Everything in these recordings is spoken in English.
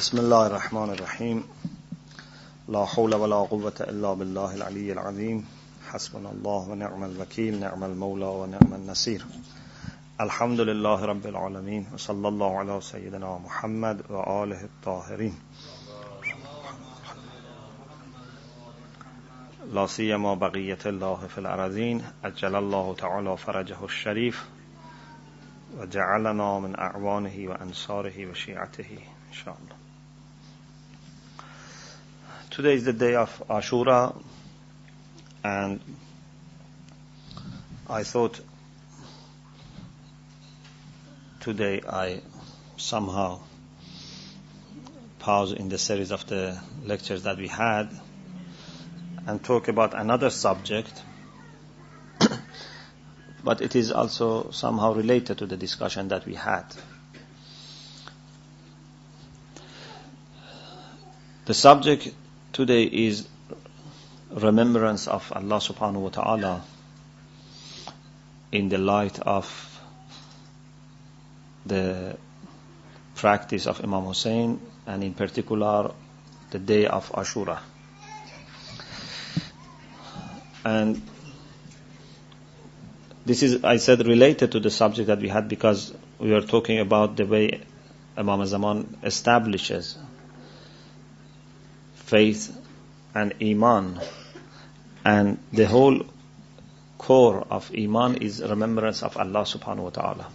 بسم الله الرحمن الرحيم لا حول ولا قوة إلا بالله العلي العظيم حسبنا الله ونعم الوكيل نعم المولى ونعم النصير الحمد لله رب العالمين وصلى الله على سيدنا محمد وآله الطاهرين لا سيما بقية الله في الأراضين أجل الله تعالى فرجه الشريف وجعلنا من أعوانه وأنصاره وشيعته إن شاء الله. Today is the day of Ashura, and I thought today I somehow pause in the series of the lectures that we had and talk about another subject, but it is also somehow related to the discussion that we had. The subject today is remembrance of Allah subhanahu wa ta'ala in the light of the practice of Imam Hussein, and in particular the day of Ashura. And this is, I said, related to the subject that we had because we were talking about the way Imam Zaman establishes faith and Iman, and the whole core of Iman is remembrance of Allah subhanahu wa ta'ala.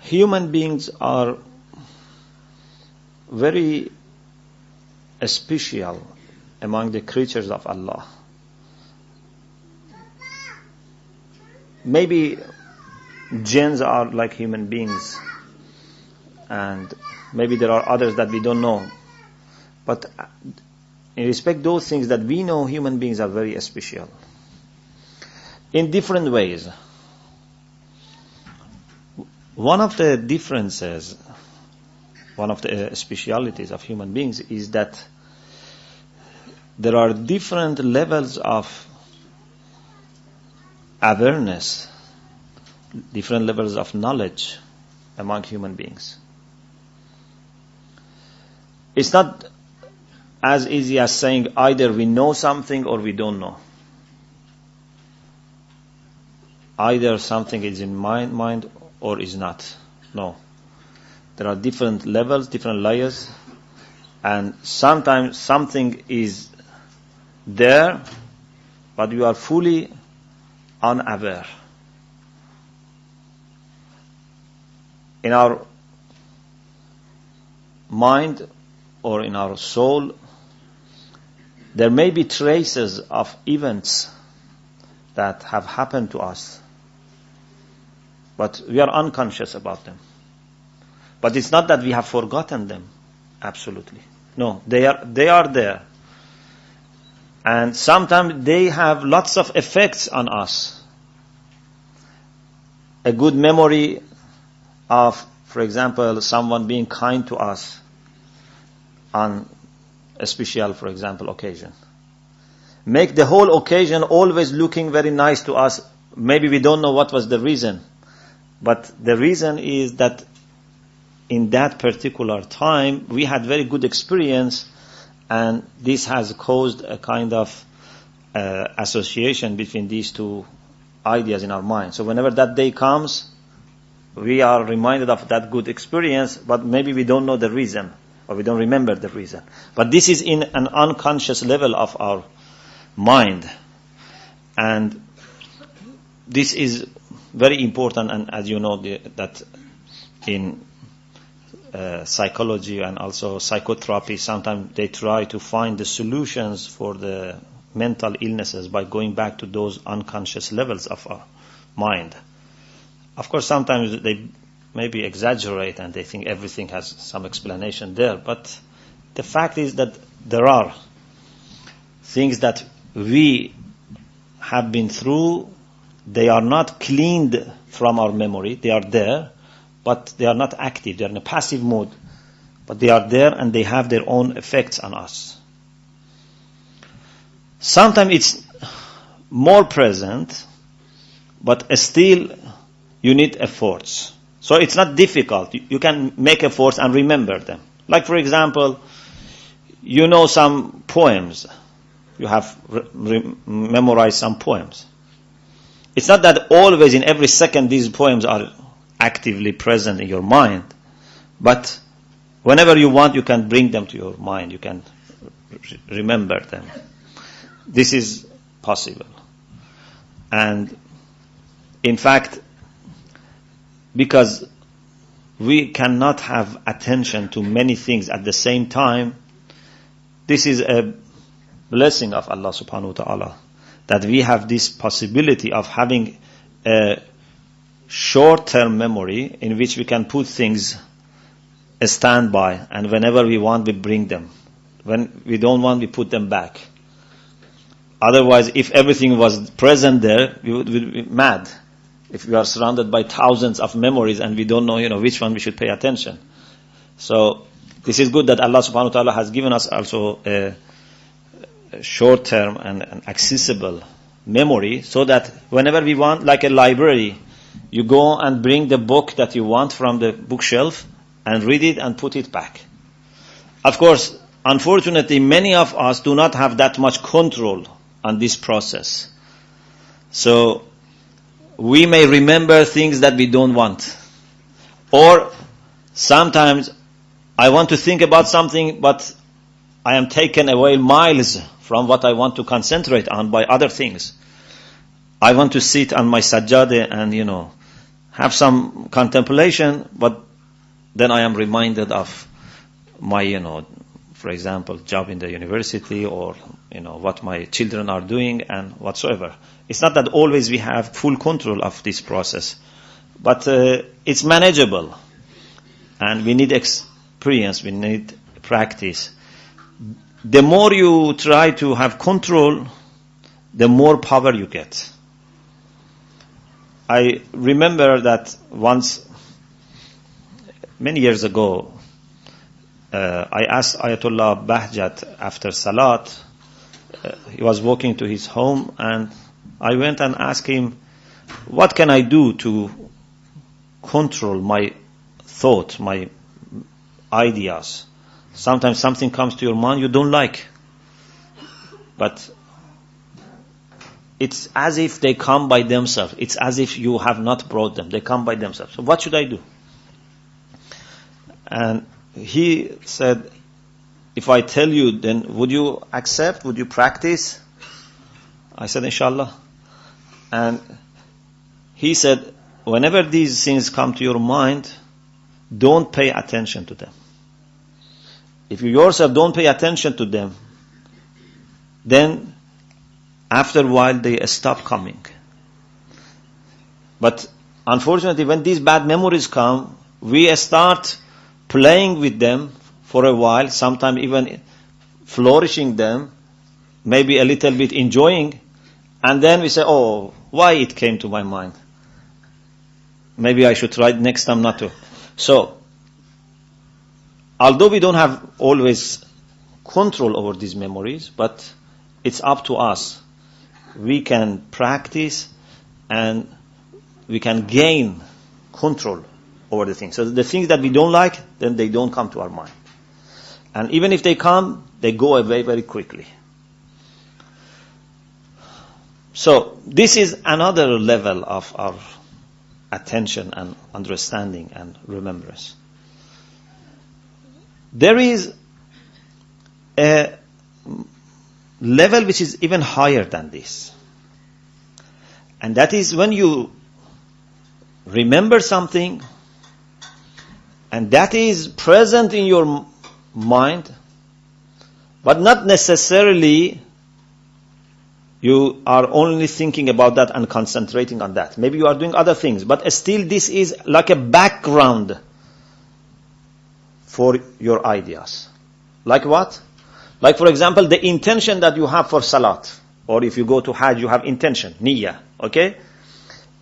Human beings are very special among the creatures of Allah. Maybe jinns are like human beings, and maybe there are others that we don't know. But in respect those things that we know, human beings are very special in different ways. One of the differences, one of the specialities of human beings is that there are different levels of awareness, different levels of knowledge among human beings. It's not as easy as saying either we know something or we don't know. Either something is in mind or is not. No. There are different levels, different layers, and sometimes something is there, but you are fully unaware. In our mind or in our soul, there may be traces of events that have happened to us, but we are unconscious about them. But it's not that we have forgotten them, absolutely. No, they are there. And sometimes they have lots of effects on us. A good memory of, for example, someone being kind to us on a special, for example, occasion. Make the whole occasion always looking very nice to us. Maybe we don't know what was the reason, but the reason is that in that particular time we had very good experience, and this has caused a kind of association between these two ideas in our mind. So whenever that day comes, we are reminded of that good experience, but maybe we don't know the reason, or we don't remember the reason. But this is in an unconscious level of our mind. And this is very important, and as you know, that in psychology and also psychotherapy, sometimes they try to find the solutions for the mental illnesses by going back to those unconscious levels of our mind. Of course, sometimes they maybe exaggerate and they think everything has some explanation there, but the fact is that there are things that we have been through. They are not cleaned from our memory. They are there, but they are not active. They are in a passive mode, but they are there and they have their own effects on us. Sometimes it's more present, but still you need efforts. So it's not difficult. You can make efforts and remember them. Like for example, you know some poems. You have memorized some poems. It's not that always in every second these poems are actively present in your mind, but whenever you want, you can bring them to your mind. You can remember them. This is possible. And in fact, because we cannot have attention to many things at the same time, this is a blessing of Allah subhanahu wa ta'ala, that we have this possibility of having a short-term memory in which we can put things a standby, and whenever we want, we bring them. When we don't want, we put them back. Otherwise, if everything was present there, we would be mad. If we are surrounded by thousands of memories and we don't know, which one we should pay attention. So, this is good that Allah subhanahu wa ta'ala has given us also a short-term and accessible memory, so that whenever we want, like a library, you go and bring the book that you want from the bookshelf and read it and put it back. Of course, unfortunately, many of us do not have that much control on this process. So, we may remember things that we don't want. Or, sometimes, I want to think about something, but I am taken away miles from what I want to concentrate on by other things. I want to sit on my sajjada and, have some contemplation, but then I am reminded of my, for example, job in the university, or, what my children are doing and whatsoever. It's not that always we have full control of this process, but it's manageable. And we need experience, we need practice. The more you try to have control, the more power you get. I remember that once, many years ago, I asked Ayatollah Bahjat after Salat. He was walking to his home, and I went and asked him, what can I do to control my thought, my ideas? Sometimes something comes to your mind you don't like, but it's as if they come by themselves. It's as if you have not brought them. They come by themselves. So what should I do? And he said, if I tell you, then would you accept? Would you practice? I said, inshallah. And he said, whenever these things come to your mind, don't pay attention to them. If you yourself don't pay attention to them, then after a while they stop coming. But unfortunately, when these bad memories come, we start playing with them for a while, sometimes even flourishing them, maybe a little bit enjoying, and then we say, oh, why it came to my mind? Maybe I should try next time not to. So, although we don't have always control over these memories, but it's up to us. We can practice and we can gain control over the things. So the things that we don't like, then they don't come to our mind. And even if they come, they go away very quickly. So this is another level of our attention and understanding and remembrance. There is a level which is even higher than this. And that is when you remember something and that is present in your mind, but not necessarily you are only thinking about that and concentrating on that. Maybe you are doing other things, but still this is like a background for your ideas. Like what? Like for example, the intention that you have for salat. Or if you go to Hajj, you have intention, niyyah. Okay?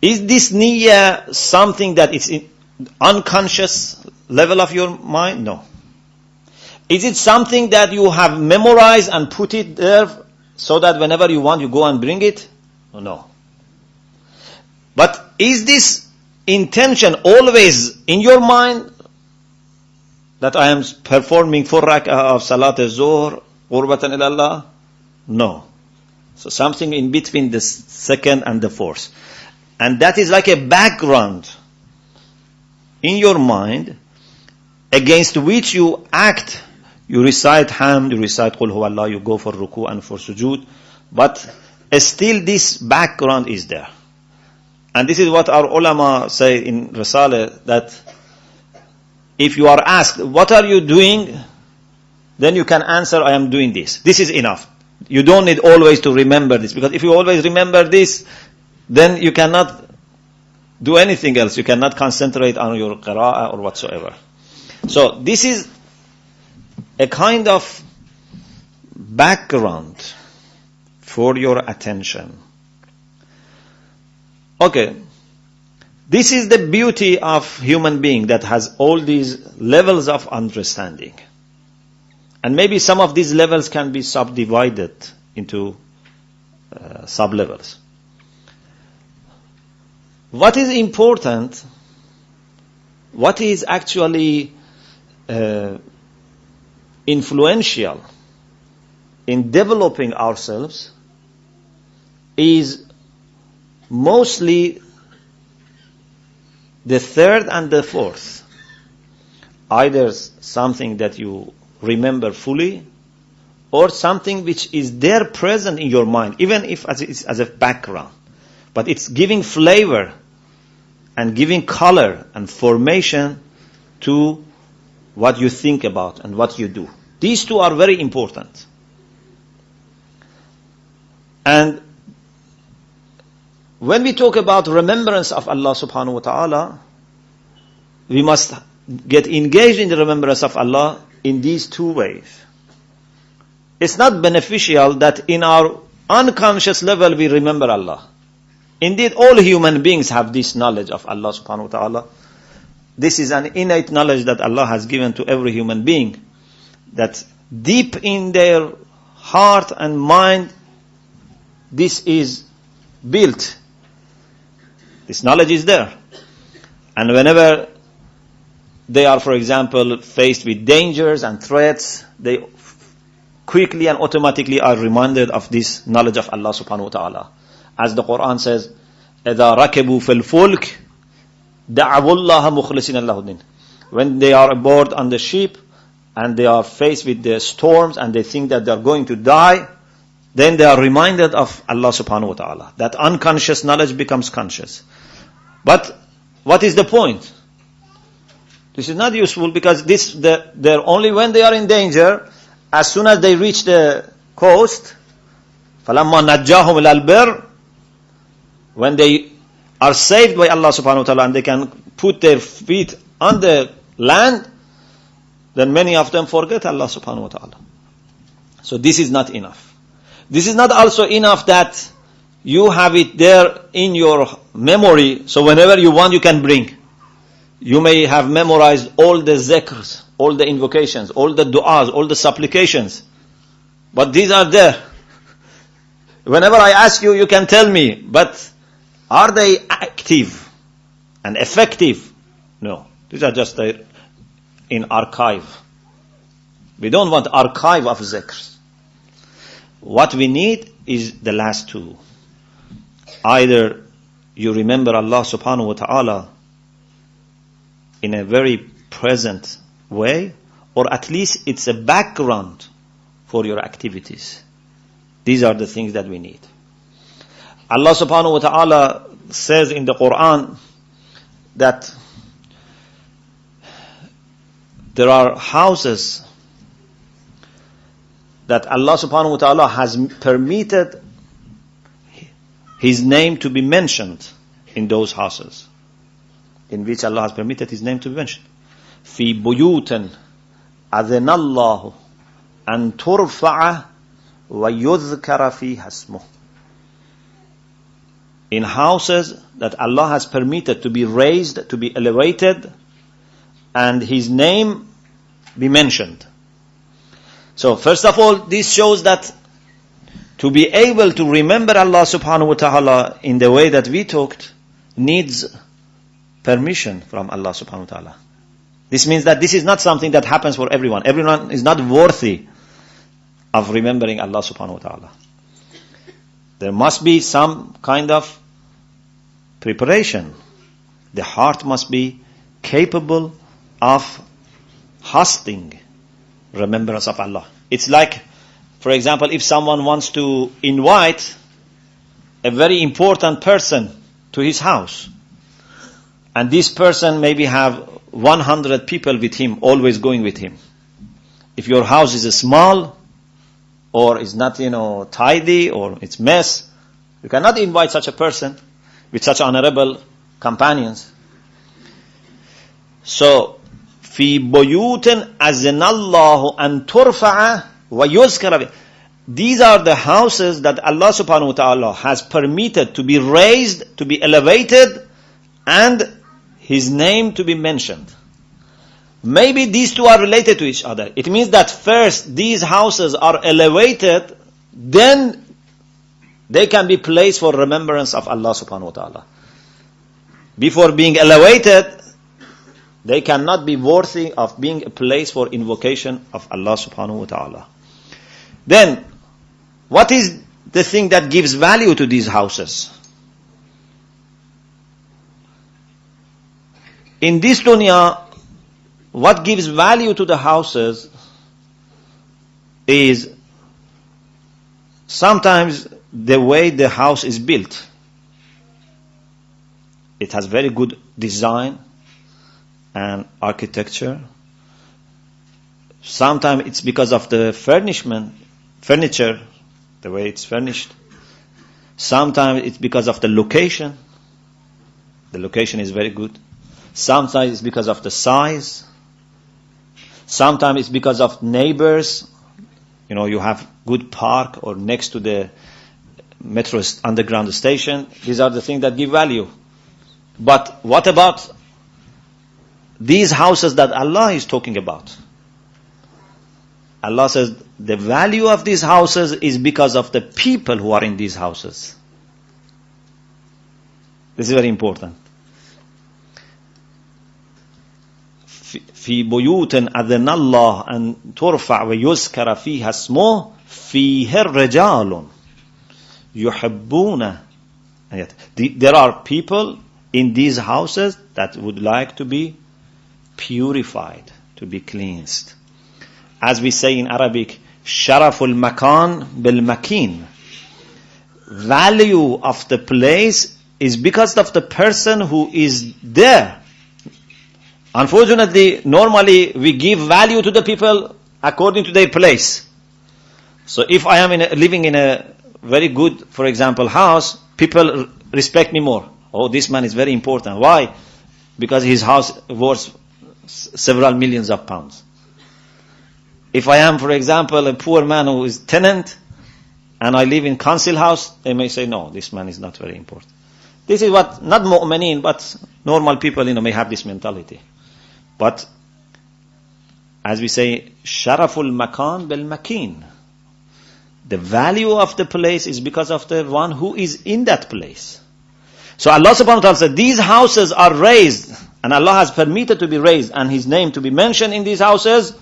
Is this niyyah something that is in unconscious level of your mind? No. Is it something that you have memorized and put it there so that whenever you want, you go and bring it? No. But is this intention always in your mind that I am performing 4 rak'ah of Salat al-Zuhr, qurbatan ila Allah? No. So something in between the second and the fourth. And that is like a background in your mind against which you act. You recite Hamd, you recite Qul Huwa Allah, you go for ruku and for sujood. But still this background is there. And this is what our ulama say in Risale, that if you are asked, what are you doing? Then you can answer, I am doing this. This is enough. You don't need always to remember this. Because if you always remember this, then you cannot do anything else. You cannot concentrate on your qira'ah or whatsoever. So this is a kind of background for your attention. Okay. This is the beauty of human being that has all these levels of understanding. And maybe some of these levels can be subdivided into sub-levels. What is important, what is actually influential in developing ourselves is mostly the third and the fourth. Either something that you remember fully, or something which is there present in your mind, even if as a background. But it's giving flavor and giving color and formation to what you think about and what you do. These two are very important. And when we talk about remembrance of Allah subhanahu wa ta'ala, we must get engaged in the remembrance of Allah in these two ways. It's not beneficial that in our unconscious level we remember Allah. Indeed, all human beings have this knowledge of Allah subhanahu wa ta'ala. This is an innate knowledge that Allah has given to every human being, that deep in their heart and mind, this is built. This knowledge is there. And whenever they are, for example, faced with dangers and threats, they quickly and automatically are reminded of this knowledge of Allah subhanahu wa ta'ala. As the Quran says, إِذَا رَكَبُوا فِي الْفُلْكِ دَعَوُوا اللَّهَ مُخْلِصِينَ اللَّهُ الدِّينَ. When they are aboard on the ship and they are faced with the storms and they think that they are going to die, then they are reminded of Allah subhanahu wa ta'ala. That unconscious knowledge becomes conscious. But what is the point? This is not useful, because they're only when they are in danger. As soon as they reach the coast, فَلَمَّا نَجَّاهُمْ إِلَى الْبِرِّ, when they are saved by Allah subhanahu wa ta'ala and they can put their feet on the land, then many of them forget Allah subhanahu wa ta'ala. So this is not enough. This is not also enough that you have it there in your memory, so whenever you want you can bring. You may have memorized all the zikrs, all the invocations, all the du'as, all the supplications. But these are there. Whenever I ask you, you can tell me. But are they active and effective? No. These are just in archive. We don't want archive of zikrs. What we need is the last two. Either you remember Allah subhanahu wa ta'ala in a very present way, or at least it's a background for your activities. These are the things that we need. Allah subhanahu wa ta'ala says in the Quran that there are houses that Allah subhanahu wa ta'ala has permitted His name to be mentioned in those houses, in which Allah has permitted His name to be mentioned. في بيوت أذن الله أن ترفع ويذكر فيها اسمه. In houses that Allah has permitted to be raised, to be elevated, and His name be mentioned. So first of all, this shows that to be able to remember Allah subhanahu wa ta'ala in the way that we talked needs permission from Allah subhanahu wa ta'ala. This means that this is not something that happens for everyone. Everyone is not worthy of remembering Allah subhanahu wa ta'ala. There must be some kind of preparation. The heart must be capable of hosting remembrance of Allah. It's like, for example, if someone wants to invite a very important person to his house, and this person maybe have 100 people with him, always going with him. If your house is small, or is not, tidy, or it's mess, you cannot invite such a person with such honorable companions. So, في بيوت أذن الله أن ترفع ويذكر. These are the houses that Allah subhanahu wa ta'ala has permitted to be raised, to be elevated, and His name to be mentioned. Maybe these two are related to each other. It means that first these houses are elevated, then they can be placed for remembrance of Allah subhanahu wa ta'ala. Before being elevated, they cannot be worthy of being a place for invocation of Allah subhanahu wa ta'ala. Then, what is the thing that gives value to these houses? In this dunya, what gives value to the houses is sometimes the way the house is built. It has very good design and architecture. Sometimes it's because of the furniture, the way it's furnished. Sometimes it's because of the location. The location is very good. Sometimes it's because of the size. Sometimes it's because of neighbors. You have good park or next to the metro underground station. These are the things that give value. But what about these houses that Allah is talking about? Allah says the value of these houses is because of the people who are in these houses. This is very important. في بيوت أذن الله أن ترفع ويذكر فيها اسمه فيها الرجال يحبون. There are people in these houses that would like to be purified, to be cleansed. As we say in Arabic, sharaful makan bil makin. Value of the place is because of the person who is there. Unfortunately, normally we give value to the people according to their place. So if I am living in a very good, for example, house, people respect me more. Oh, this man is very important. Why? Because his house worth several millions of pounds. If I am, for example, a poor man who is tenant, and I live in council house, they may say, no, this man is not very important. This is what, not mu'mineen, but normal people, may have this mentality. But, as we say, sharaful makan bil makin. The value of the place is because of the one who is in that place. So Allah subhanahu wa ta'ala said, these houses are raised, and Allah has permitted to be raised, and His name to be mentioned in these houses,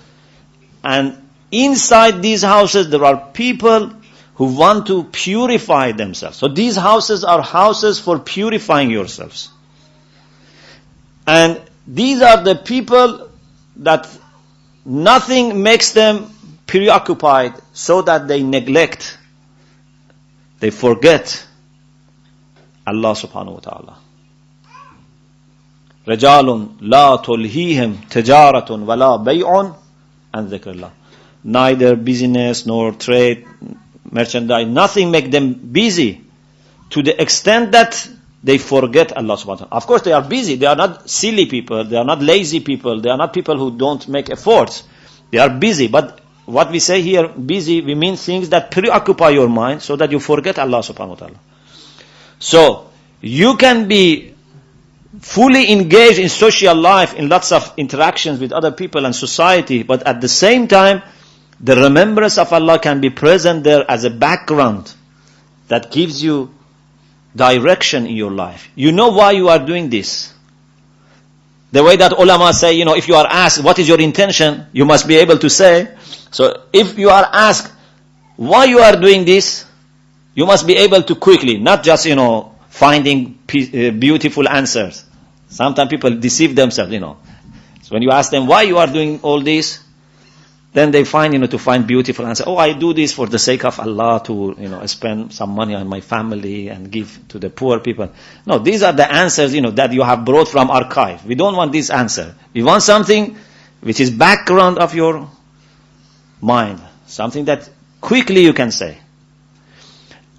and inside these houses there are people who want to purify themselves. So these houses are houses for purifying yourselves. And these are the people that nothing makes them preoccupied so that they neglect, they forget Allah subhanahu wa ta'ala. رجال لا تلهيهم تجارة ولا بيع عن ذكر الله. Neither business nor trade, merchandise, nothing make them busy to the extent that they forget Allah subhanahu wa ta'ala. Of course they are busy, they are not silly people, they are not lazy people, they are not people who don't make efforts. They are busy, but what we say here, busy, we mean things that preoccupy your mind so that you forget Allah subhanahu wa ta'ala. So, you can be fully engaged in social life, in lots of interactions with other people and society, but at the same time, the remembrance of Allah can be present there as a background that gives you direction in your life. You know why you are doing this. The way that ulama say, if you are asked, what is your intention? You must be able to say. So if you are asked, why you are doing this? You must be able to quickly, not just, finding beautiful answers. Sometimes people deceive themselves, So when you ask them, why you are doing all this? Then they find, to find beautiful answer. Oh, I do this for the sake of Allah to, spend some money on my family and give to the poor people. No, these are the answers, that you have brought from archive. We don't want this answer. We want something which is background of your mind. Something that quickly you can say.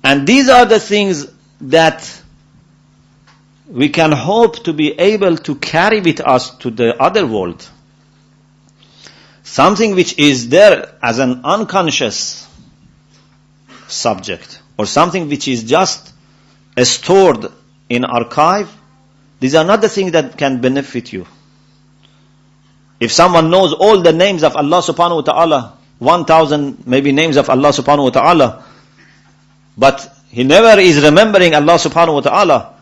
And these are the things that we can hope to be able to carry with us to the other world. Something which is there as an unconscious subject, or something which is just stored in archive, these are not the things that can benefit you. If someone knows all the names of Allah subhanahu wa ta'ala, 1,000 maybe names of Allah subhanahu wa ta'ala, but he never is remembering Allah subhanahu wa ta'ala,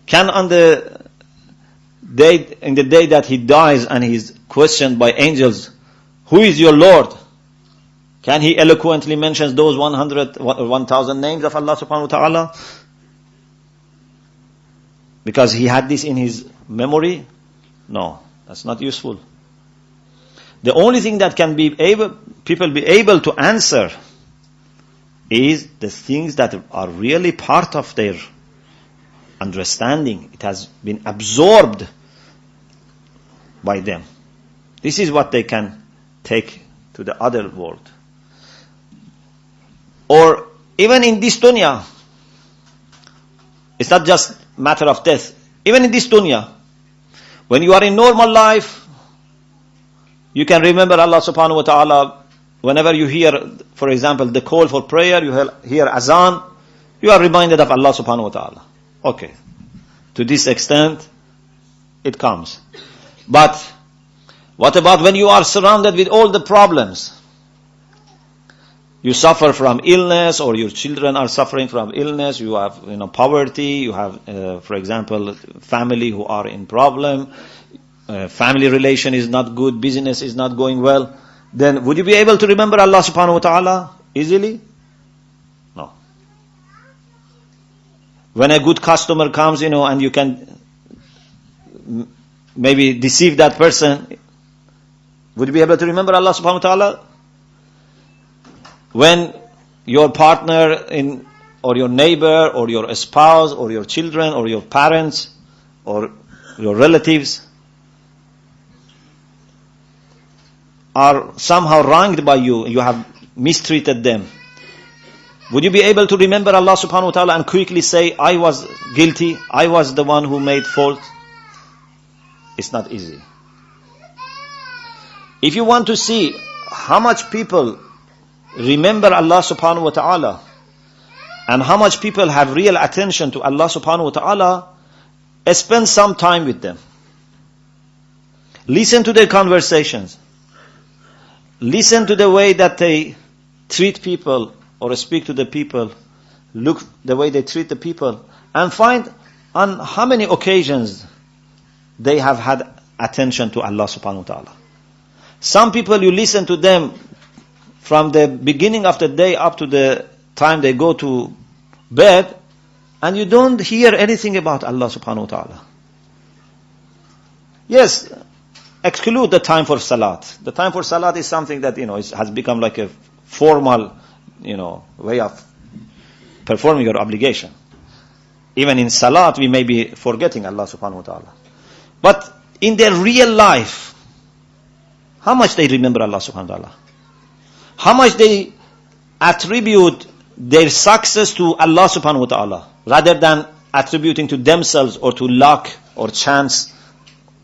can in the day that he dies and he is questioned by angels, who is your Lord? Can he eloquently mention those 1,000 names of Allah subhanahu wa ta'ala? Because he had this in his memory? No, that's not useful. The only thing that can people be able to answer is the things that are really part of their understanding. It has been absorbed by them. This is what they can take to the other world. Or even in this dunya, it's not just matter of death. Even in this dunya, when you are in normal life, you can remember Allah subhanahu wa ta'ala. Whenever you hear, for example, the call for prayer, you hear azan, you are reminded of Allah subhanahu wa ta'ala. Okay. To this extent, it comes. But what about when you are surrounded with all the problems? You suffer from illness, or your children are suffering from illness, you have poverty, you have, for example, family who are in problem, family relation is not good, business is not going well. Then would you be able to remember Allah subhanahu wa ta'ala easily? No. When a good customer comes, and you can maybe deceive that person, would you be able to remember Allah subhanahu wa ta'ala? When your partner or your neighbor or your spouse or your children or your parents or your relatives are somehow wronged by you, you have mistreated them, would you be able to remember Allah subhanahu wa ta'ala and quickly say, I was guilty, I was the one who made fault? It's not easy. If you want to see how much people remember Allah subhanahu wa ta'ala and how much people have real attention to Allah subhanahu wa ta'ala, spend some time with them. Listen to their conversations. Listen to the way that they treat people or speak to the people. Look the way they treat the people and find on how many occasions they have had attention to Allah subhanahu wa ta'ala. Some people, you listen to them from the beginning of the day up to the time they go to bed, and you don't hear anything about Allah subhanahu wa ta'ala. Yes, exclude the time for salat. The time for salat is something that, has become like a formal, way of performing your obligation. Even in salat, we may be forgetting Allah subhanahu wa ta'ala. But in their real life, how much they remember Allah subhanahu wa ta'ala? How much they attribute their success to Allah subhanahu wa ta'ala, rather than attributing to themselves or to luck or chance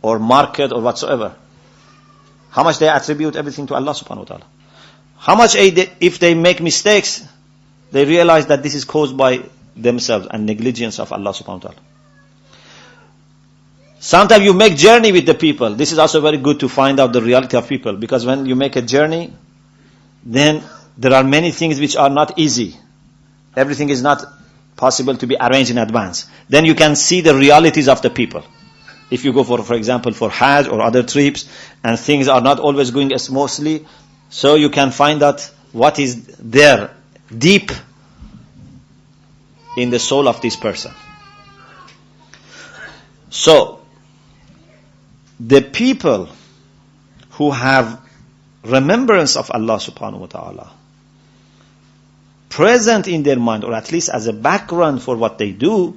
or market or whatsoever. How much they attribute everything to Allah subhanahu wa ta'ala. How much if they make mistakes, they realize that this is caused by themselves and negligence of Allah subhanahu wa ta'ala. Sometimes you make journey with the people. This is also very good to find out the reality of people, because when you make a journey, then there are many things which are not easy. Everything is not possible to be arranged in advance. Then you can see the realities of the people. If you go for example, for Hajj or other trips, and things are not always going smoothly, so you can find out what is there deep in the soul of this person. So, the people who have remembrance of Allah subhanahu wa ta'ala present in their mind, or at least as a background for what they do,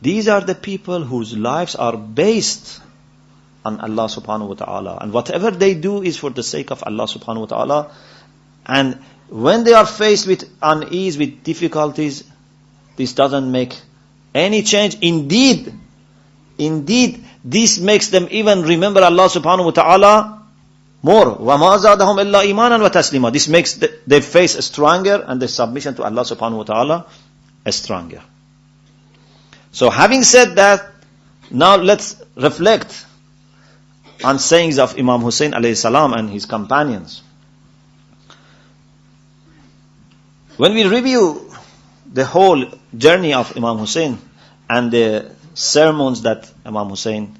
these are the people whose lives are based on Allah subhanahu wa ta'ala. And whatever they do is for the sake of Allah subhanahu wa ta'ala. And when they are faced with unease, with difficulties, this doesn't make any change. Indeed, this makes them even remember Allah subhanahu wa ta'ala more. وَمَا زَادَهُمْ إِلَّا إِيمَانًا وَتَسْلِيمًا. This makes their faith stronger and their submission to Allah subhanahu wa ta'ala stronger. So having said that, now let's reflect on sayings of Imam Hussein alayhi salam and his companions. When we review the whole journey of Imam Hussein and the sermons that Imam Hussein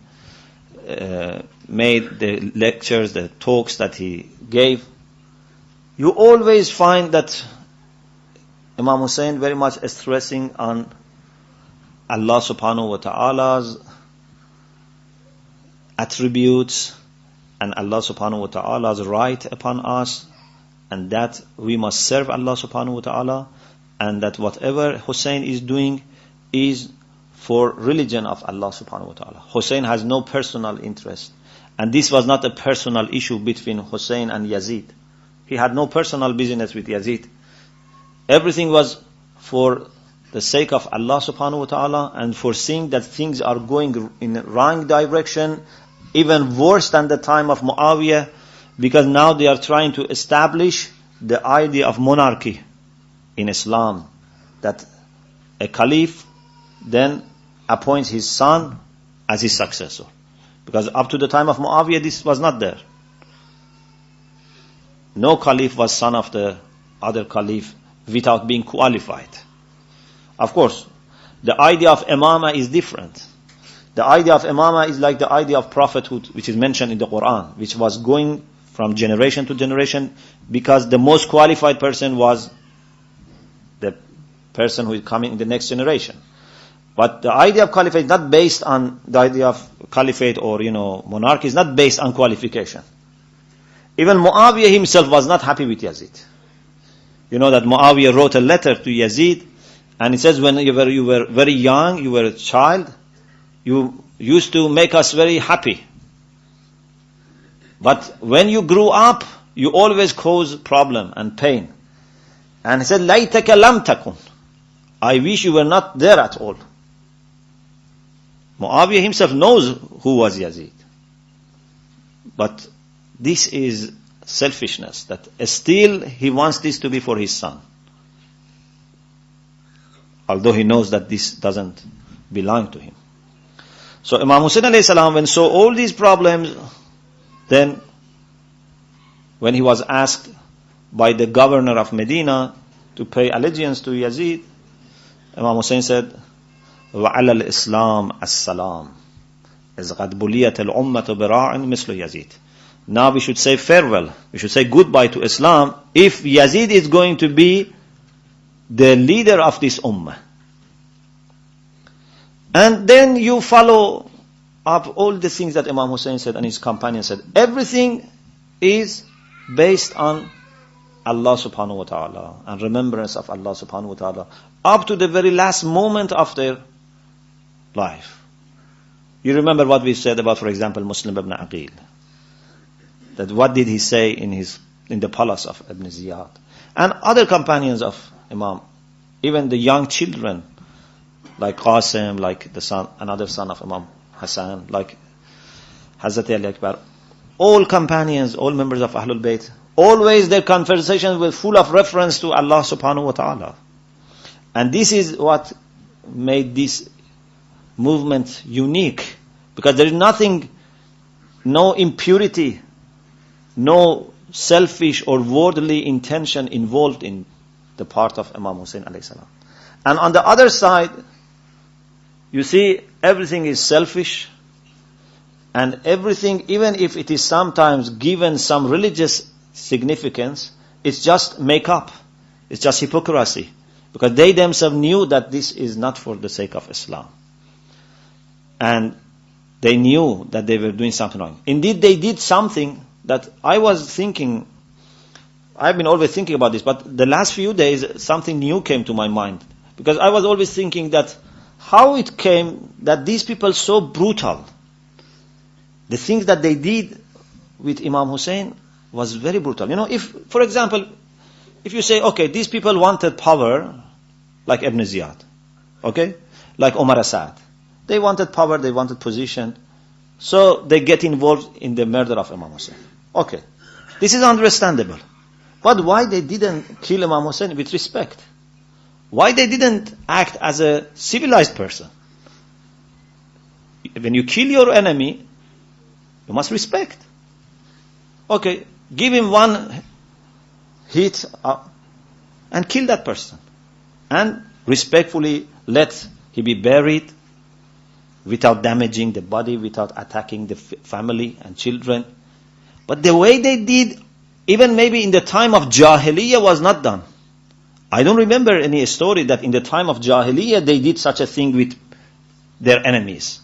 made, the lectures, the talks that he gave, you always find that Imam Hussein very much stressing on Allah subhanahu wa ta'ala's attributes and Allah subhanahu wa ta'ala's right upon us, and that we must serve Allah subhanahu wa ta'ala, and that whatever Hussein is doing is for religion of Allah subhanahu wa ta'ala. Hussein has no personal interest. And this was not a personal issue between Hussein and Yazid. He had no personal business with Yazid. Everything was for the sake of Allah subhanahu wa ta'ala, and for seeing that things are going in the wrong direction, even worse than the time of Muawiyah, because now they are trying to establish the idea of monarchy in Islam, that a caliph then appoints his son as his successor. Because up to the time of Muawiyah, this was not there. No caliph was son of the other caliph without being qualified. Of course, the idea of imama is different. The idea of imama is like the idea of prophethood, which is mentioned in the Quran, which was going from generation to generation, because the most qualified person was the person who is coming in the next generation. But the idea of caliphate is not based on the idea of caliphate or, monarchy is not based on qualification. Even Muawiyah himself was not happy with Yazid. You know that Muawiyah wrote a letter to Yazid, and it says, when you were very young, you were a child, you used to make us very happy. But when you grew up, you always cause problem and pain. And he said, لَيْتَكَ لَمْ تَكُنْ. I wish you were not there at all. Muawiyah himself knows who was Yazid. But this is selfishness, that still he wants this to be for his son. Although he knows that this doesn't belong to him. So Imam Hussein alayhi salam, when saw all these problems, then when he was asked by the governor of Medina to pay allegiance to Yazid, Imam Hussein said, وَعَلَى الْإِسْلَامِ السَّلَامِ إِذْ قَدْ بُلِيَتَ الْأُمَّةُ بِرَاعٍ مِثْلُ يَزِيدٍ. Now we should say farewell, we should say goodbye to Islam if Yazid is going to be the leader of this ummah. And then you follow up all the things that Imam Hussein said and his companions said. Everything is based on Allah subhanahu wa ta'ala and remembrance of Allah subhanahu wa ta'ala up to the very last moment of their life. You remember what we said about, for example, Muslim ibn Aqil. That what did he say in the palace of Ibn Ziyad? And other companions of Imam, even the young children, like Qasim, like the son, another son of Imam Hassan, like Hazrat Ali Akbar. All companions, all members of Ahlul Bayt, always their conversations were full of reference to Allah subhanahu wa ta'ala. And this is what made this movement unique. Because there is nothing, no impurity, no selfish or worldly intention involved in the part of Imam Hussein alayhi salam. And on the other side, you see everything is selfish, And everything, even if it is sometimes given some religious significance, it's just make-up. It's just hypocrisy. Because they themselves knew that this is not for the sake of Islam. And they knew that they were doing something wrong. Indeed, they did something that I was thinking, I've been always thinking about this, but the last few days something new came to my mind. Because I was always thinking that how it came that these people so brutal. The things that they did with Imam Hussein was very brutal. You know, if, for example, if you say, okay, these people wanted power, like Ibn Ziyad, okay, like Omar Assad. They wanted power, they wanted position, so they get involved in the murder of Imam Hussein. Okay, this is understandable. But why they didn't kill Imam Hussein with respect? Why they didn't act as a civilized person? When you kill your enemy, you must respect. Okay, give him one hit and kill that person. And respectfully let he be buried without damaging the body, without attacking the family and children. But the way they did, even maybe in the time of Jahiliyyah, was not done. I don't remember any story that in the time of Jahiliyyah they did such a thing with their enemies.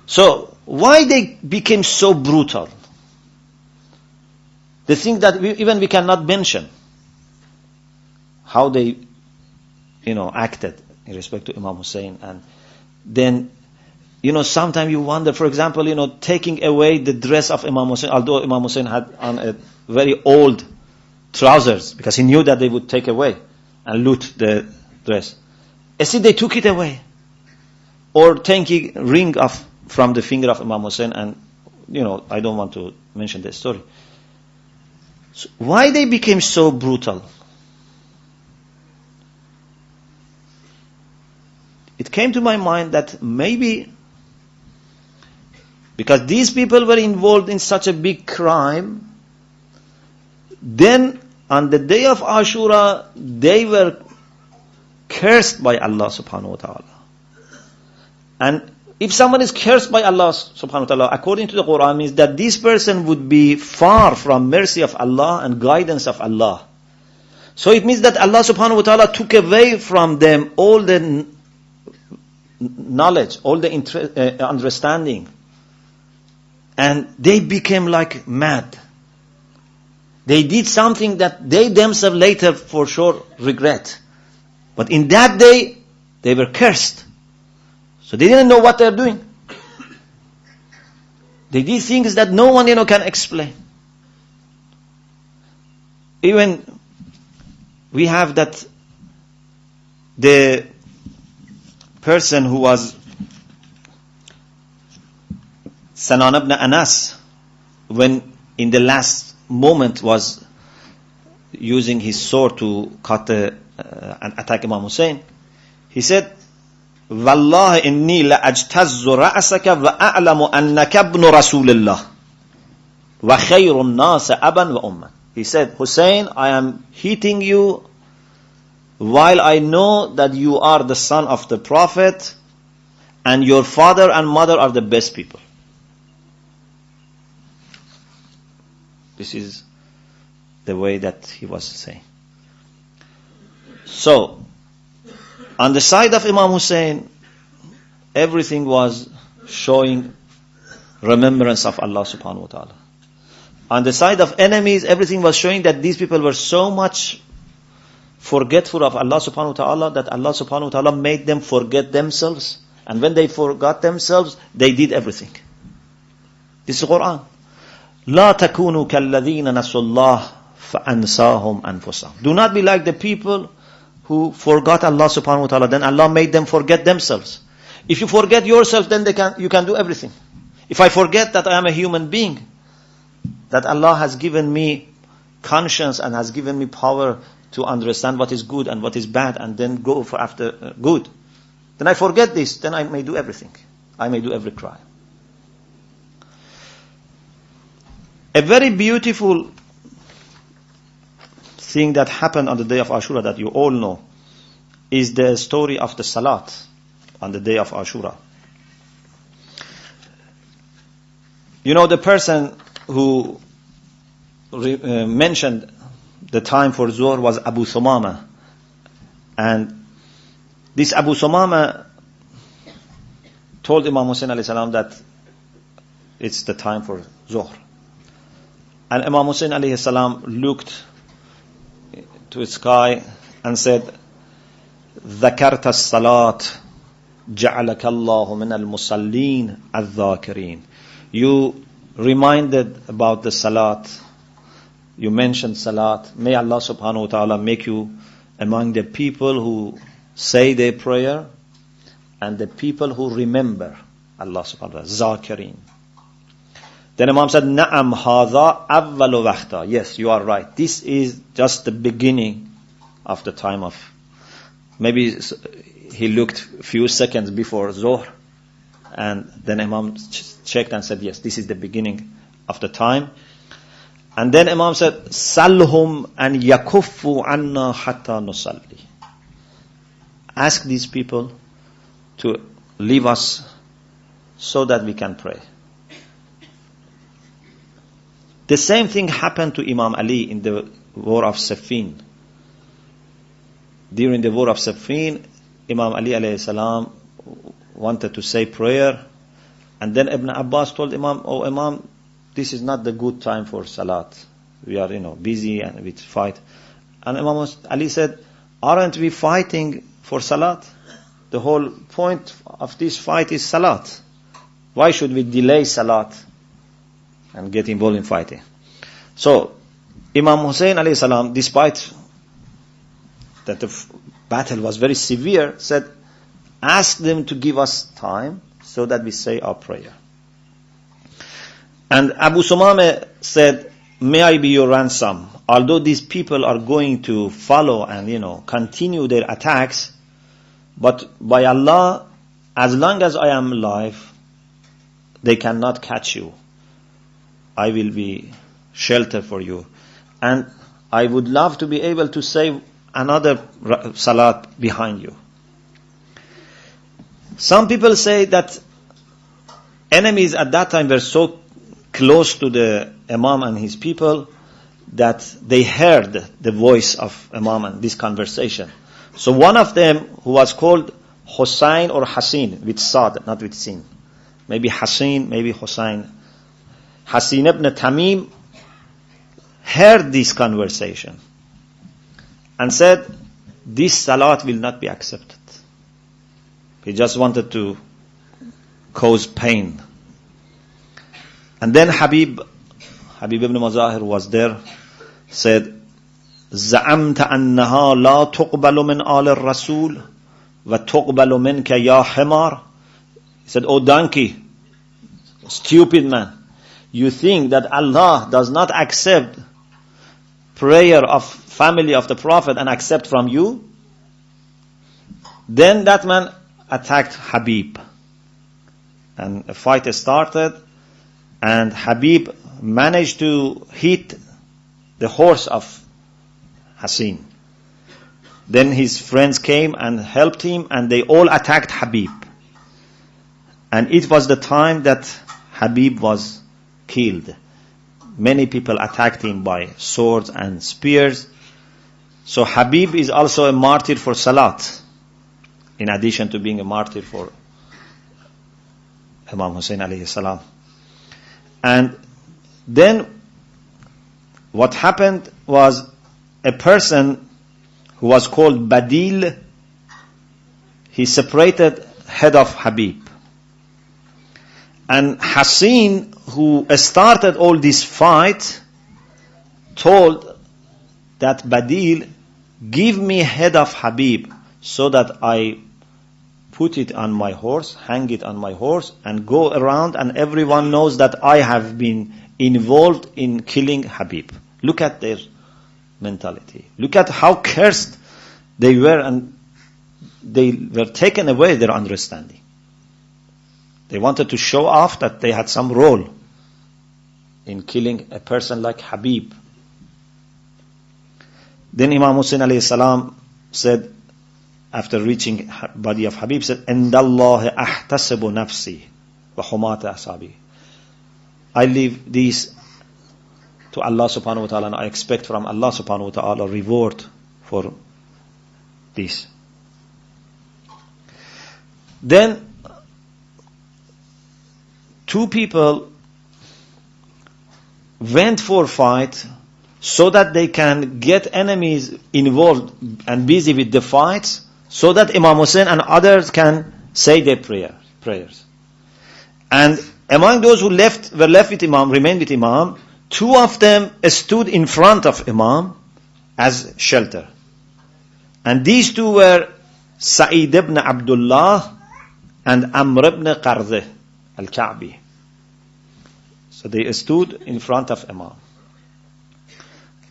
So, why they became so brutal? The thing that we cannot mention. How they, acted in respect to Imam Hussein. And then, sometimes you wonder, for example, taking away the dress of Imam Hussein, although Imam Hussein had on a very old trousers, because he knew that they would take away and loot the dress. See, they took it away. Or taking ring from the finger of Imam Hussein, and, I don't want to mention the story. So why they became so brutal? It came to my mind that maybe because these people were involved in such a big crime, then on the day of Ashura, they were cursed by Allah subhanahu wa ta'ala. And if someone is cursed by Allah subhanahu wa ta'ala, according to the Quran, means that this person would be far from mercy of Allah and guidance of Allah. So it means that Allah subhanahu wa ta'ala took away from them all the knowledge, all the understanding. And they became like mad. They did something that they themselves later for sure regret. But in that day, they were cursed. So they didn't know what they're doing. They did things that no one, can explain. Even we have that the person who was Sanan ibn Anas, when in the last moment was using his sword to cut and attack Imam Hussein, he said, Wallahi inni la ajtazzu ra'asaka wa a'lamu annaka ibn Rasulillah wa khayrun nas aban wa umman. He said, Hussein, I am hitting you while I know that you are the son of the Prophet and your father and mother are the best people. This is the way that he was saying. So, on the side of Imam Hussein, everything was showing remembrance of Allah subhanahu wa ta'ala. On the side of enemies, everything was showing that these people were so much forgetful of Allah subhanahu wa ta'ala that Allah subhanahu wa ta'ala made them forget themselves. And when they forgot themselves, they did everything. This is Quran. لا تكونوا كالذين نسوا الله فأنساهم أنفسهم. Do not be like the people who forgot Allah subhanahu wa ta'ala, then Allah made them forget themselves. If you forget yourself, then you can do everything. If I forget that I am a human being, that Allah has given me conscience and has given me power to understand what is good and what is bad and then go for after good, then I forget this, then I may do everything. I may do every crime. A very beautiful thing that happened on the day of Ashura that you all know is the story of the Salat on the day of Ashura. You know, the person who mentioned the time for Zuhr was Abu Sumama. And this Abu Sumama told Imam Hussein alayhi salam that it's the time for Zuhr. And Imam Hussein alayhi salam looked to the sky and said, ذكرت الصلاة جعلك الله من المصلين الذاكرين. You reminded about the salat. You mentioned salat. May Allah subhanahu wa ta'ala make you among the people who say their prayer and the people who remember Allah subhanahu wa ta'ala. Zakirin. Then Imam said, Na'am hadha awwalu waqta. Yes, you are right. This is just the beginning of the time of. Maybe he looked few seconds before Zuhr, and then Imam checked and said, yes, this is the beginning of the time. And then Imam said, Salhum an yakuffu anna hatta nusalli. Ask these people to leave us so that we can pray. The same thing happened to Imam Ali in the war of Siffin. During the war of Siffin, Imam Ali alayhi salam wanted to say prayer, and then Ibn Abbas told Imam, oh Imam, this is not the good time for salat. We are, busy and we fight. And Imam Ali said, aren't we fighting for salat? The whole point of this fight is salat. Why should we delay salat and get involved in fighting? So, Imam Hussein alayhi salam, despite that the battle was very severe, said, ask them to give us time so that we say our prayer. And Abu Sumama said, may I be your ransom? Although these people are going to follow and, continue their attacks, but by Allah, as long as I am alive, they cannot catch you. I will be shelter for you. And I would love to be able to say another salat behind you. Some people say that enemies at that time were so close to the Imam and his people that they heard the voice of Imam and this conversation. So one of them, who was called Hussein or Hasin, with Sad, not with Sin. Maybe Hasin, maybe Hussein. Hasin ibn Tamim heard this conversation and said, this salat will not be accepted. He just wanted to cause pain. And then Habib ibn Mazahir was there, said, زعمت أنها لا تقبل من آل الرسول وتقبل منك يا حمار. He said, oh donkey, stupid man, you think that Allah does not accept prayer of family of the Prophet and accept from you? Then that man attacked Habib, and a fight started, and Habib managed to hit the horse of Hasin. Then his friends came and helped him, and they all attacked Habib. And it was the time that Habib was killed. Many people attacked him by swords and spears. So Habib is also a martyr for Salat, in addition to being a martyr for Imam Hussein alayhi salam. And then what happened was, a person who was called Badil, he separated head of Habib. And Hasin, who started all this fight, told that Badil, give me head of Habib so that I put it on my horse, hang it on my horse, and go around, and everyone knows that I have been involved in killing Habib. Look at their mentality. Look at how cursed they were, and they were taken away their understanding. They wanted to show off that they had some role in killing a person like Habib. Then Imam Hussein alayhi salam said, after reaching body of Habib, said, "Indallahi ahtasibu nafsi wa humata ashabi." I leave these to Allah subhanahu wa ta'ala, and I expect from Allah subhanahu wa ta'ala reward for this. Then two people went for fight so that they can get enemies involved and busy with the fights, so that Imam Hussein and others can say their prayers. And among those who were left with Imam, remained with Imam, two of them stood in front of Imam as shelter. And these two were Sa'id ibn Abdullah and Amr ibn Qarz al-Ka'bi. So they stood in front of Imam.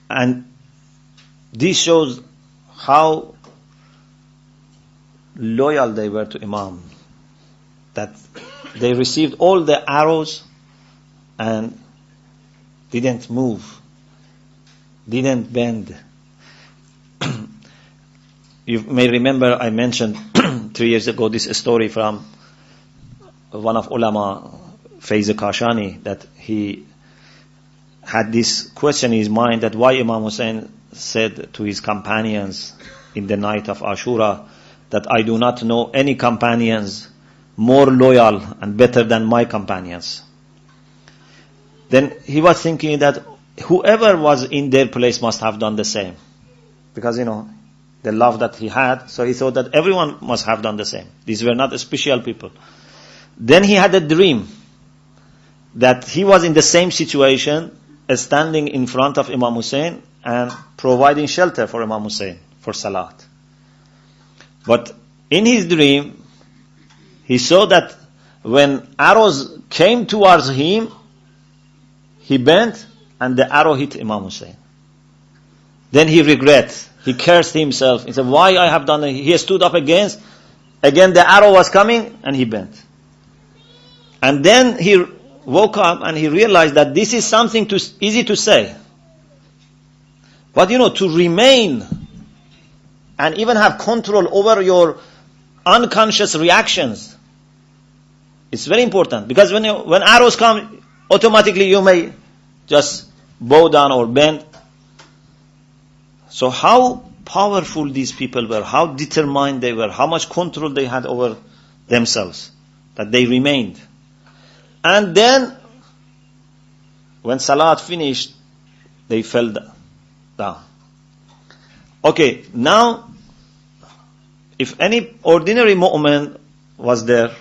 And this shows how loyal they were to Imam, that they received all the arrows and didn't move, didn't bend. You may remember I mentioned 3 years ago this story from one of ulama, Faiz Kashani, that he had this question in his mind, that why Imam Hussein said to his companions in the night of Ashura that I do not know any companions more loyal and better than my companions. Then he was thinking that whoever was in their place must have done the same. Because, the love that he had, so he thought that everyone must have done the same. These were not special people. Then he had a dream that he was in the same situation, standing in front of Imam Hussein and providing shelter for Imam Hussein for Salat. But in his dream, he saw that when arrows came towards him, he bent and the arrow hit Imam Hussein. Then he regret. He cursed himself. He said, why I have done it? He stood up again the arrow was coming and he bent. And then he woke up and he realized that this is something easy to say. But to remain and even have control over your unconscious reactions, it's very important. Because when arrows come, automatically you may just bow down or bend. So how powerful these people were, how determined they were, how much control they had over themselves, that they remained. And then, when Salat finished, they fell down. Okay, now, if any ordinary moment was there,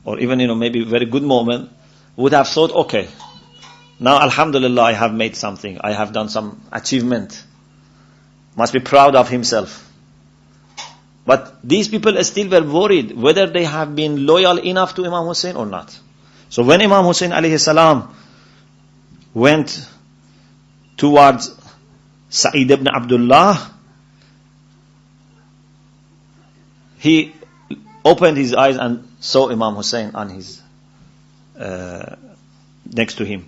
or even, maybe a very good moment, would have thought, okay, now Alhamdulillah, I have made something, I have done some achievement. Must be proud of himself. But these people still were worried whether they have been loyal enough to Imam Hussein or not. So when Imam Hussein alayhi salam went towards Sa'id ibn Abdullah, he opened his eyes and saw Imam Hussein on his next to him.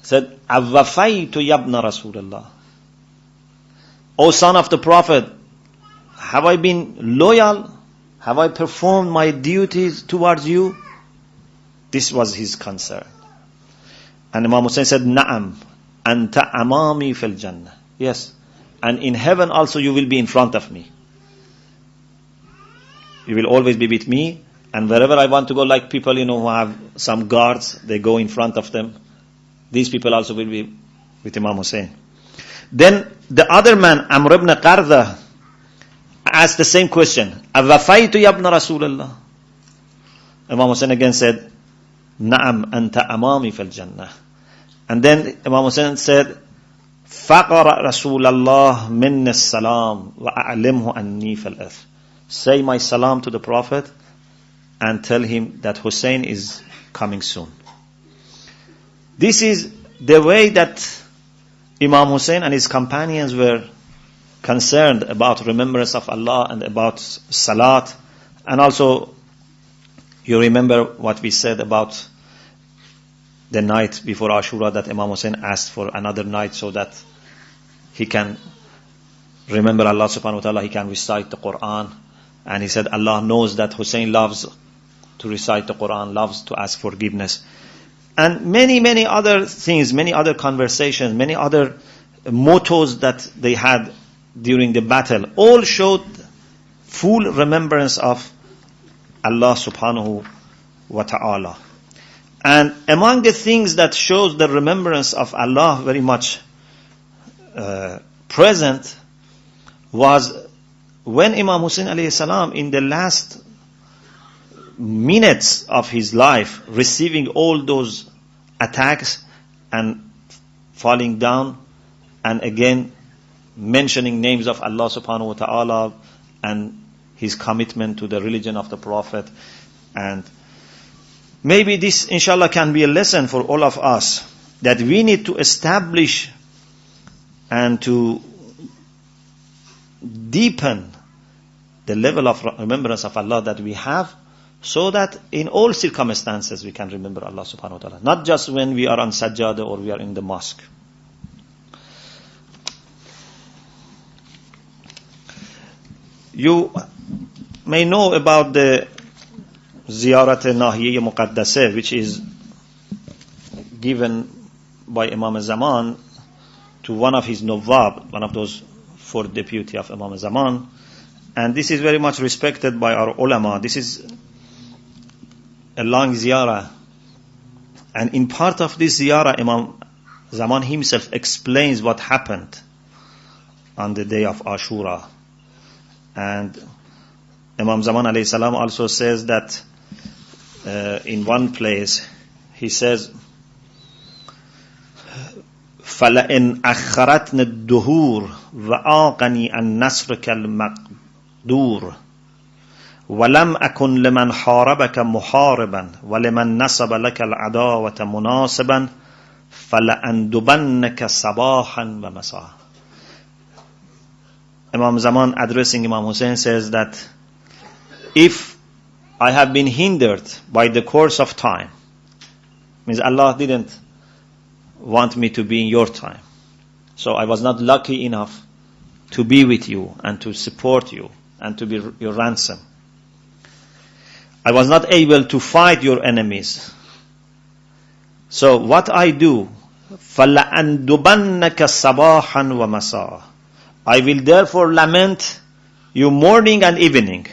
Said, "Awwafaytu yabna Rasulullah." O son of the Prophet, have I been loyal? Have I performed my duties towards you? This was his concern. And Imam Hussein said, Na'am, anta amami fil jannah. Yes. And in heaven also you will be in front of me. You will always be with me. And wherever I want to go, like people, who have some guards, they go in front of them. These people also will be with Imam Hussein. Then the other man, Amr ibn Qarz, asked the same question. Awafaytu yabna Rasulullah. Imam Hussein again said, Na'am anta amami fil jannah. And then Imam Hussein said, Faqara Rasulallah minna salam wa a'limhu anni fil earth. Say my salam to the Prophet and tell him that Hussein is coming soon. This is the way that Imam Hussein and his companions were concerned about remembrance of Allah and about Salat. And also, you remember what we said about the night before Ashura, that Imam Hussein asked for another night so that he can remember Allah subhanahu wa ta'ala, he can recite the Quran. And he said Allah knows that Hussein loves to recite the Quran, loves to ask forgiveness. And many other things, many other conversations, many other mottos that they had during the battle, all showed full remembrance of Allah subhanahu wa ta'ala. And among the things that shows the remembrance of Allah very much present was when Imam Hussein alayhi salam, in the last minutes of his life, receiving all those attacks and falling down, and again mentioning names of Allah subhanahu wa ta'ala and his commitment to the religion of the Prophet. And maybe this inshallah can be a lesson for all of us, that we need to establish and to deepen the level of remembrance of Allah that we have, so that in all circumstances we can remember Allah subhanahu wa ta'ala, not just when we are on sajjada or we are in the mosque. You may know about the Ziyarat Nahiyya Muqaddasah, which is given by Imam Zaman to one of his Nawab, one of those 4 deputy of Imam Zaman. And this is very much respected by our ulama. This is a long ziyarah. And in part of this ziyarah, Imam Zaman himself explains what happened on the day of Ashura. And Imam Zaman alayhi salam also says that in one place, he says, فَلَئِنْ أَخَّرَتْنِ الدُّهُورِ وَآقَنِي النَّصْرُ كَالْمَقْدُورِ وَلَمْ أَكُنْ لِمَنْ حَارَبَكَ مُحَارِبًا وَلِمَنْ نَصَبَ لَكَ الْعَدَاوَةَ مُنَاصِبًا فَلَأَنْدُبَنَّكَ صَبَاحًا وَمَسَاءً. Imam Zaman, addressing Imam Hussein, says that if I have been hindered by the course of time, means Allah didn't want me to be in your time, so I was not lucky enough to be with you and to support you and to be your ransom. I was not able to fight your enemies. So what I do, فَلَأَنْدُبَنَّكَ صَبَاحًا وَمَسَاءً, I will therefore lament you morning and evening.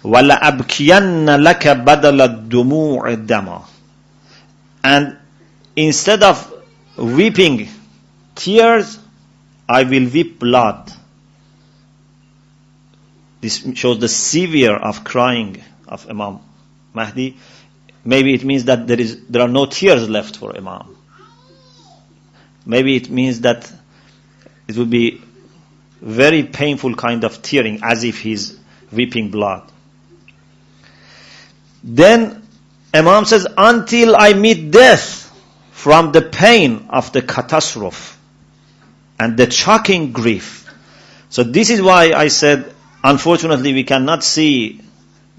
وَلَأَبْكِيَنَّ لَكَ بَدَلَ الدُّمُوعِ الدَّمَى, and instead of weeping tears, I will weep blood. This shows the severe of crying of Imam Mahdi. Maybe it means that there are no tears left for Imam. Maybe it means that it will be very painful kind of tearing, as if he's weeping blood. Then Imam says, until I meet death from the pain of the catastrophe and the shocking grief. So this is why I said, unfortunately we cannot see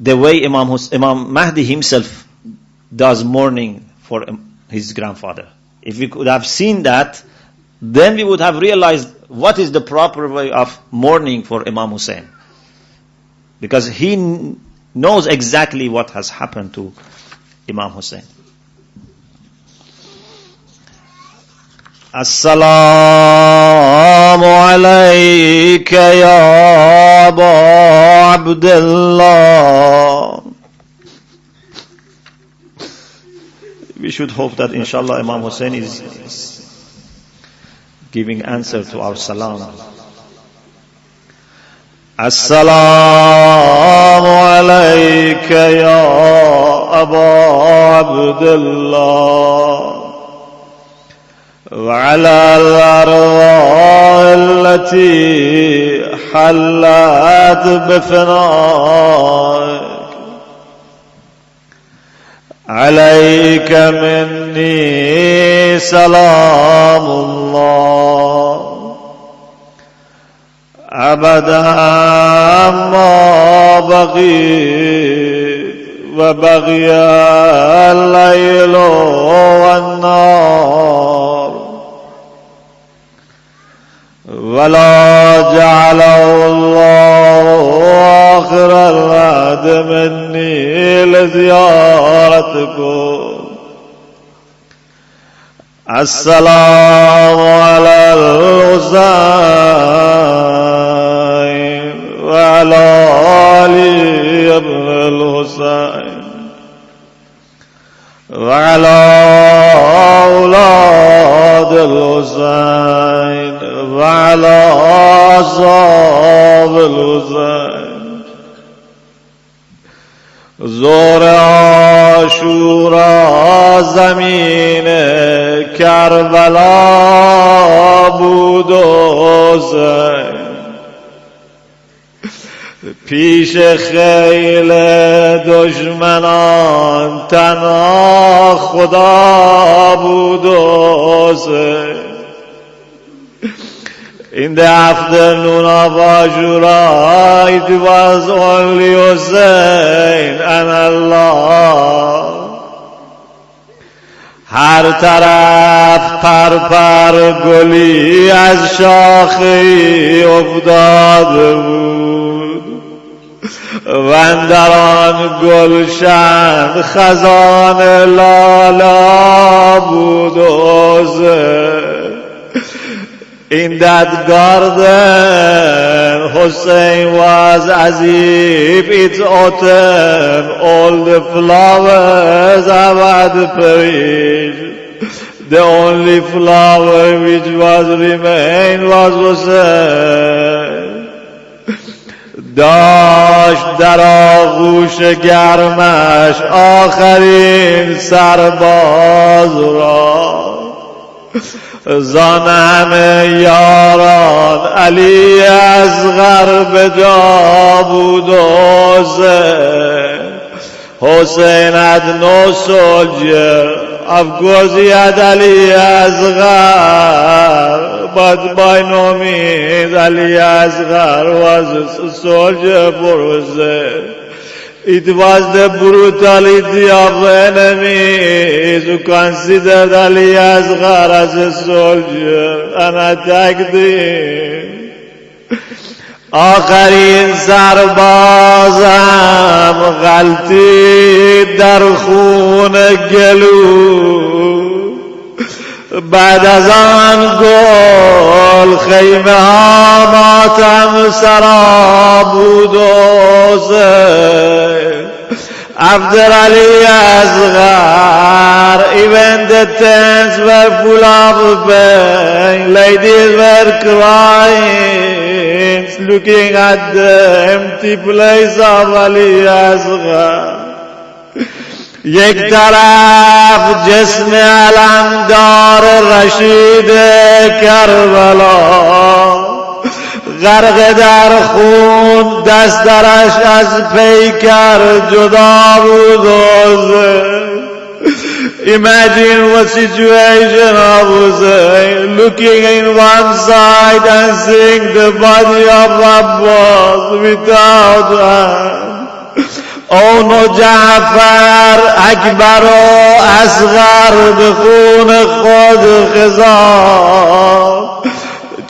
the way Imam Mahdi himself does mourning for his grandfather. If we could have seen that, then we would have realized what is the proper way of mourning for Imam Hussein. Because he knows exactly what has happened to Imam Hussein. Assalamu alayka ya Aba Abdullah. We should hope that inshallah Imam Hussein is giving answer to our salam. Assalamu alayka ya Aba Abdullah وعلى الأرواح التي حلت بفنائك عليك مني سلام الله أبدا ما بقيت وبقي الليل والنهار ولا جعله الله آخر العهد مني لزيارتكم السلام على الحسين وعلى علي ابن الحسين وعلى أولاد الحسين وعلى أصحاب الحسين. ظهر عاشورا زمین کربلا بود و حسین پیش خیل دشمنان تنها خدا بود و حسین. In the afternoon of Ashura, it was only Hussein and Allah. هر طرف پرپر گلی از شاخه‌ای افتاده بود و اندر آن گلشن خزان لالا بود حسین. In that garden, Hussein was as if it's autumn, all the flowers had perished. The only flower which was remained was Hussein. داشت در آغوش گرمش آخرین سرباز را زان همه یاران علی اصغر به جا بود و Hussein had no soldier. Of course he had Ali Asghar, but by no means Ali Asghar was a soldier for Hussein. It was the brutality of enemies who considered Ali Asghar as a soldier and attacked him. آخرین سربازم غلطید در خون گلو بعد از آن گل خیمه ها ماتم سرا بود و After Ali Asghar, even the tents were full of pain. Ladies were crying, looking at the empty place of Ali Asghar. یک طرف جسم علمدار رشید کربلا غرق در خون دسترش از پیکر جدا بود Imagine what situation of Hussein looking in one side and seeing the body of Abbas without hand. اون و جعفر اکبر و اصغر به خون خود خضاب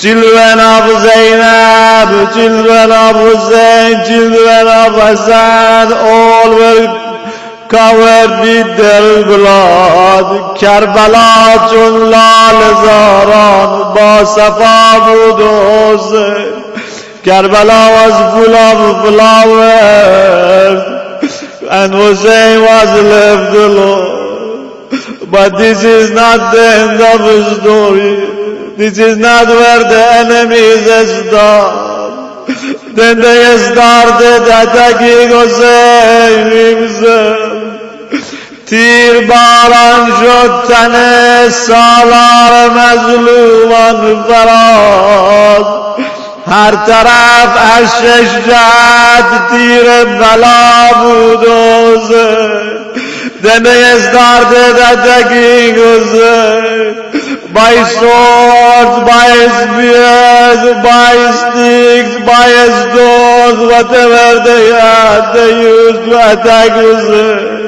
Children of Zainab, children of Hussein, children of Hassan, all were covered with their blood. Karbala chun lal zaran ba safa بود Hussein. Karbala was full of flowers and Hussein was left alone. But this is not the end of the story. This is not where the enemies stop. Then they started attacking Hussein himself. تیر باران شد تن سالار مظلومان فراز هر طرف از شش جهت تیر بلا بود Then they started attacking Hussein by swords, by spears, by sticks, by stones, whatever they had, they used to attack Hussein.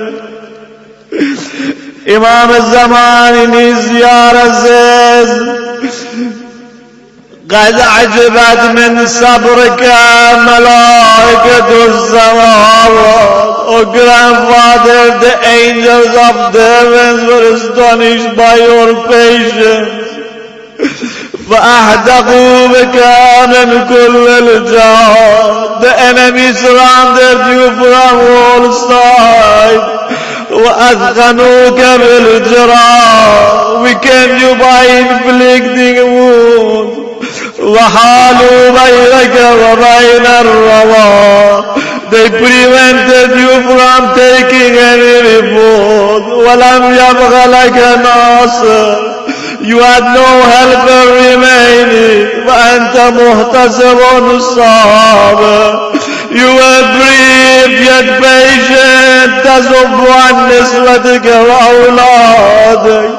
Imam Zaman in his Ziyarah says, قد عجبت من صبرك ملائكة السماوات. Oh grandfather, the angels of the heavens were astonished by your patience. فأحدقوا بك من كل الجهات. The enemy surrounded you from all sides. وأثخنوك بالجراح. We came you by inflicting wounds. وحالوا بينك وبين الرضا. They prevented you from taking any reward. ولم يبق لك ناصر. You had no helper remaining. وأنت محتسب صابر. You were brave yet patient. تصب عن نسوتك وأولادك.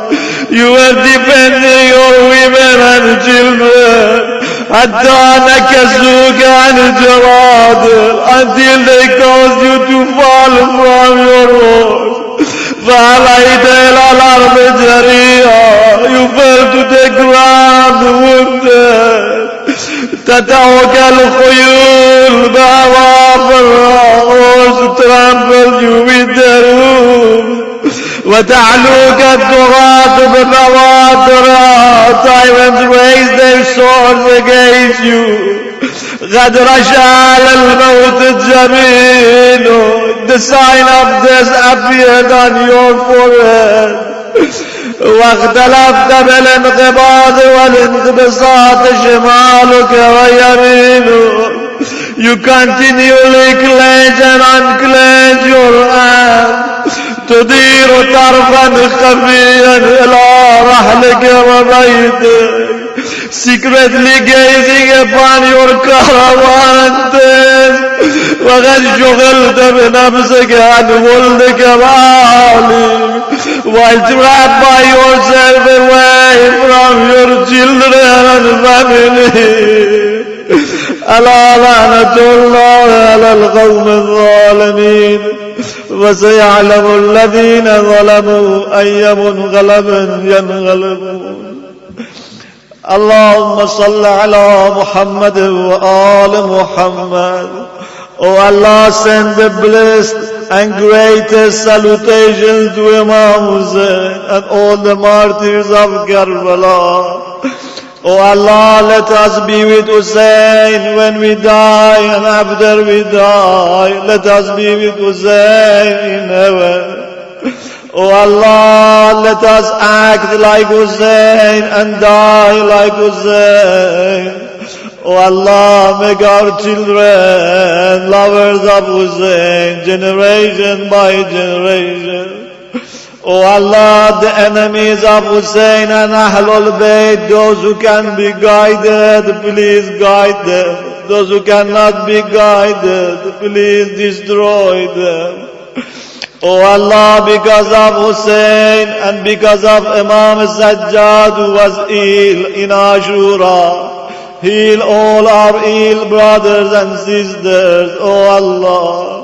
You were defending your women and children. حتى نكسوك عن الجراد. Until they caused you to fall from your horse. فعليت إلى الأرض جريئا. You fell to the ground wounded. تتعك الخيول بأعواف الرؤوس. Trampled you with their hooves. وتعلوك الطغاة ببوادرها. Tyrants raised their swords against you. قد رشال الموت الجبين. The sign of death appeared on your forehead. واختلفت بالانقباض والانقباض شمالك ويمينك. You continually clench and unclench your hand. تدير طرفا خفيا إلى رحلك وبيتك. Secretly gazing upon your caravan tent. وقد شغلت بنفسك عن ولدك وأهلك. While trapped by yourself away from your children and family. ألا لعنة الله على القوم الظالمين. وسيعلم الذين ظلموا أي منقلب ينقلبون. اللهم صل على محمد وآل محمد. Oh Allah, send the blessed and greatest salutations to Imam Hussein and all the martyrs of Karbala. Oh Allah, let us be with Hussein when we die, and after we die, let us be with Hussein in heaven. Oh Allah, let us act like Hussein and die like Hussein. Oh Allah, make our children lovers of Hussein, generation by generation. Oh Allah, the enemies of Hussein and Ahlul Bayt, those who can be guided, please guide them. Those who cannot be guided, please destroy them. Oh Allah, because of Hussein and because of Imam Sajjad who was ill in Ashura, heal all our ill brothers and sisters, oh Allah.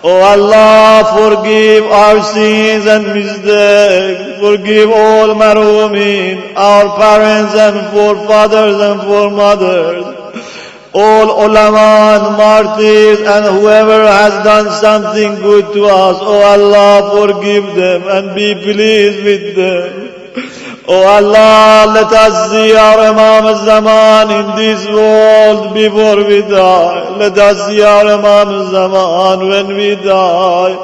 Oh Allah, forgive our sins and mistakes. Forgive all marhumin, our parents and forefathers and foremothers, all ulama and martyrs and whoever has done something good to us. Oh Allah, forgive them and be pleased with them. Oh Allah, let us see our Imam al-Zaman in this world before we die. Let us see our Imam al-Zaman when we die.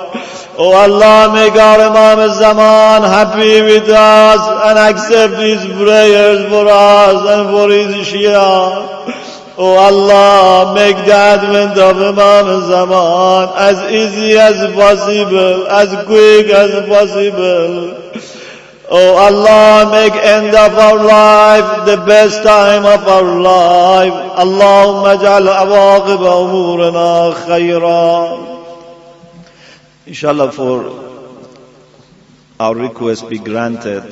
Oh Allah, make our Imam al-Zaman happy with us and accept his prayers for us and for his Shia. Oh Allah, make the advent of Imam al-Zaman as easy as possible, as quick as possible. Oh Allah, make end of our life the best time of our life. Allahumma ja'al awaqib umurana khayran. Inshallah, for our request be granted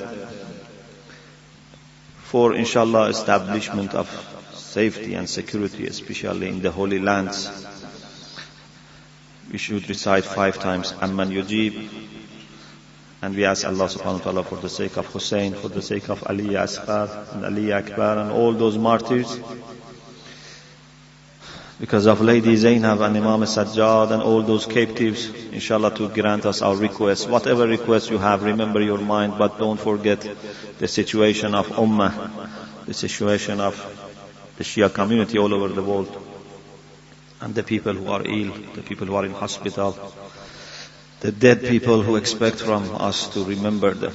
for inshallah establishment of safety and security, especially in the holy lands. We should recite 5 times Amman Yujib, And we ask Allah subhanahu wa ta'ala for the sake of Hussein, for the sake of Ali Asghar and Ali Akbar and all those martyrs, because of Lady Zainab and Imam Sajjad and all those captives, inshallah, to grant us our requests. Whatever requests you have, remember your mind, but don't forget the situation of Ummah, the situation of the Shia community all over the world, and the people who are ill, the people who are in hospital, the dead people who expect from us to remember them.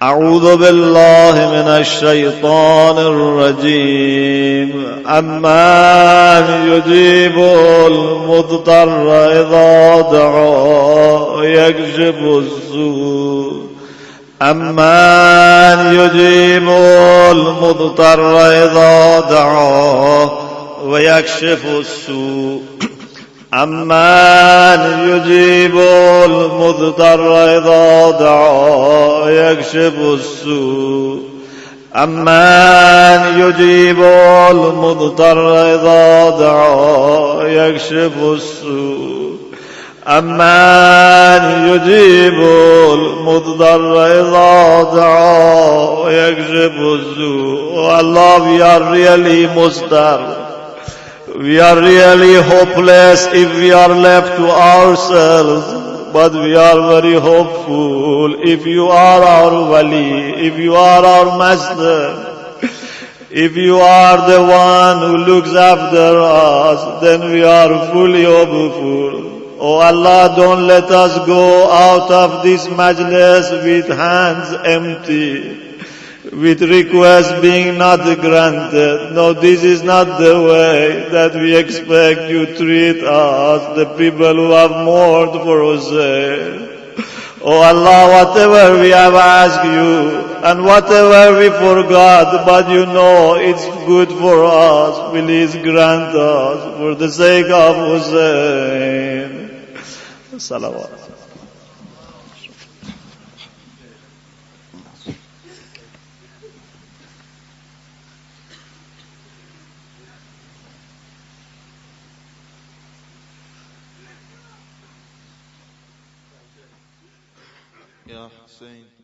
أعوذ بالله من الشيطان الرجيم أمن يجيب المضطر إذا دعاه ويكشف السوء أمن يجيب المضطر إذا دعاه ويكشف السوء أمن يجيب المضطر إذا دعاه ويكشف السوء أمن يجيب المضطر إذا دعاه ويكشف السوء أمن يجيب المضطر إذا دعاه ويكشف السوء. Allah, we are really mustar. We are really hopeless if we are left to ourselves, but we are very hopeful if you are our wali, if you are our master, if you are the one who looks after us, then we are fully hopeful. Oh Allah, don't let us go out of this majlis with hands empty, with requests being not granted. No, this is not the way that we expect you to treat us, the people who have mourned for Hussein. Oh Allah, whatever we have asked you, and whatever we forgot, but you know it's good for us, please grant us for the sake of Hussein. Salawat. Ya Hüseyin.